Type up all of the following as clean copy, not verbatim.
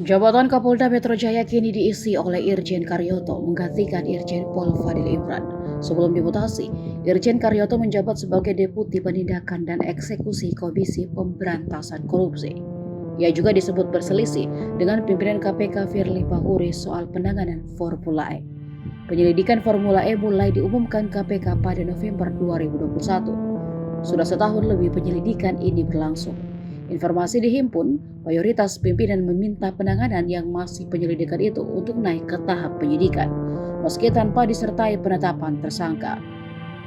Jabatan Kapolda Metro Jaya kini diisi oleh Irjen Karyoto menggantikan Irjen Pol Fadil Imran. Sebelum dimutasi, Irjen Karyoto menjabat sebagai Deputi Penindakan dan Eksekusi Komisi Pemberantasan Korupsi. Ia juga disebut berselisih dengan pimpinan KPK Firly Bahuri soal penanganan Formula E. Penyelidikan Formula E mulai diumumkan KPK pada November 2021. Sudah setahun lebih penyelidikan ini berlangsung. Informasi dihimpun, mayoritas pimpinan meminta penanganan yang masih penyelidikan itu untuk naik ke tahap penyidikan, meski tanpa disertai penetapan tersangka.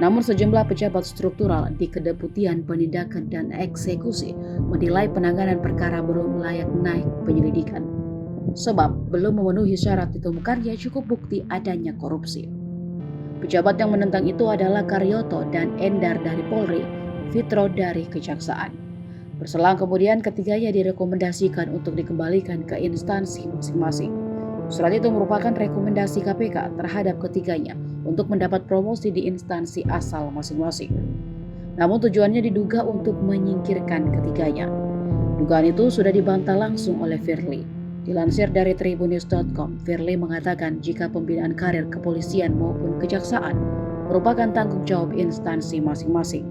Namun sejumlah pejabat struktural di Kedeputian Penindakan dan Eksekusi menilai penanganan perkara belum layak naik penyelidikan, sebab belum memenuhi syarat ditemukannya cukup bukti adanya korupsi. Pejabat yang menentang itu adalah Karyoto dan Endar dari Polri, Fitro dari Kejaksaan. Berselang kemudian ketiganya direkomendasikan untuk dikembalikan ke instansi masing-masing. Surat itu merupakan rekomendasi KPK terhadap ketiganya untuk mendapat promosi di instansi asal masing-masing. Namun tujuannya diduga untuk menyingkirkan ketiganya. Dugaan itu sudah dibantah langsung oleh Firly. Dilansir dari tribunnews.com, Firly mengatakan jika pembinaan karir kepolisian maupun kejaksaan merupakan tanggung jawab instansi masing-masing.